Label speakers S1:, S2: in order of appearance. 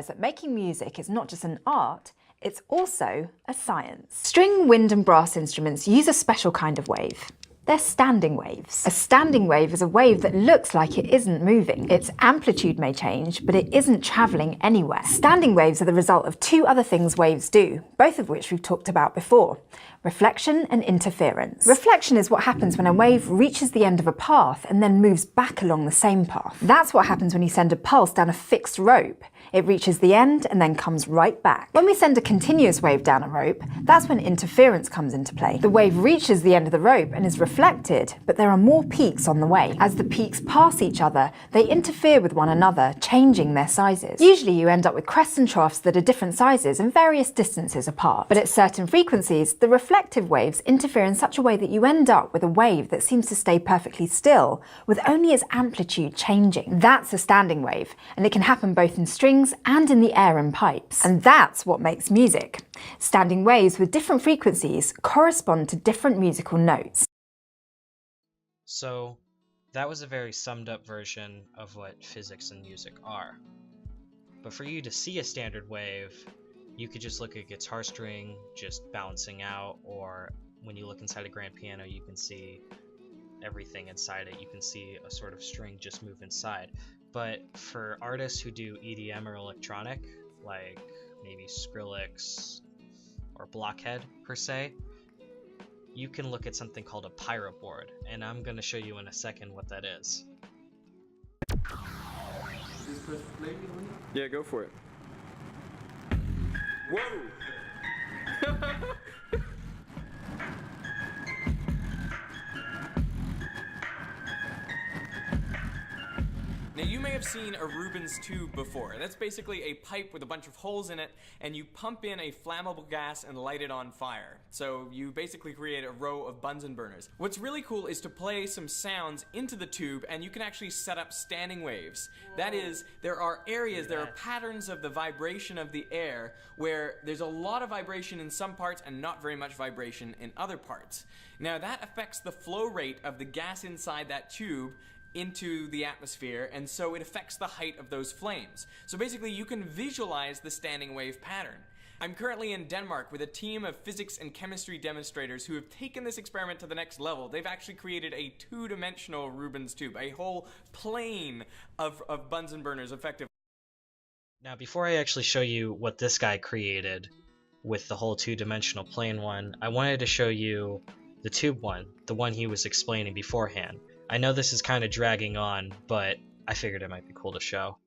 S1: That making music is not just an art, it's also a science. String, wind and brass instruments use a special kind of wave. They're standing waves. A standing wave is a wave that looks like it isn't moving. Its amplitude may change, but it isn't travelling anywhere. Standing waves are the result of two other things waves do, both of which we've talked about before: reflection and interference. Reflection is what happens when a wave reaches the end of a path and then moves back along the same path. That's what happens when you send a pulse down a fixed rope. It reaches the end and then comes right back. When we send a continuous wave down a rope, that's when interference comes into play. The wave reaches the end of the rope and is reflected, but there are more peaks on the way. As the peaks pass each other, they interfere with one another, changing their sizes. Usually you end up with crests and troughs that are different sizes and various distances apart. But at certain frequencies, the reflective waves interfere in such a way that you end up with a wave that seems to stay perfectly still, with only its amplitude changing. That's a standing wave, and it can happen both in strings and in the air and pipes. And that's what makes music. Standing waves with different frequencies correspond to different musical notes.
S2: So that was a very summed up version of what physics and music are. But for you to see a standard wave, you could just look at a guitar string just balancing out, or when you look inside a grand piano, you can see everything inside it. You can see a sort of string just move inside. But for artists who do EDM or electronic, like maybe Skrillex or Blockhead per se, you can look at something called a pyro board, and I'm going to show you in a second what that is.
S3: Yeah, go for it. Whoa!
S4: Now you may have seen a Rubens tube before. That's basically a pipe with a bunch of holes in it, and you pump in a flammable gas and light it on fire. So you basically create a row of Bunsen burners. What's really cool is to play some sounds into the tube, and you can actually set up standing waves. That is, there are areas, there are patterns of the vibration of the air where there's a lot of vibration in some parts and not very much vibration in other parts. Now that affects the flow rate of the gas inside that tube into the atmosphere, and so it affects the height of those flames. So basically you can visualize the standing wave pattern. I'm currently in Denmark with a team of physics and chemistry demonstrators who have taken this experiment to the next level. They've actually created a two-dimensional Rubens tube, a whole plane of Bunsen burners effectively.
S2: Now before I actually show you what this guy created with the whole two-dimensional plane one, I wanted to show you the tube one, the one he was explaining beforehand. I know this is kind of dragging on, but I figured it might be cool to show.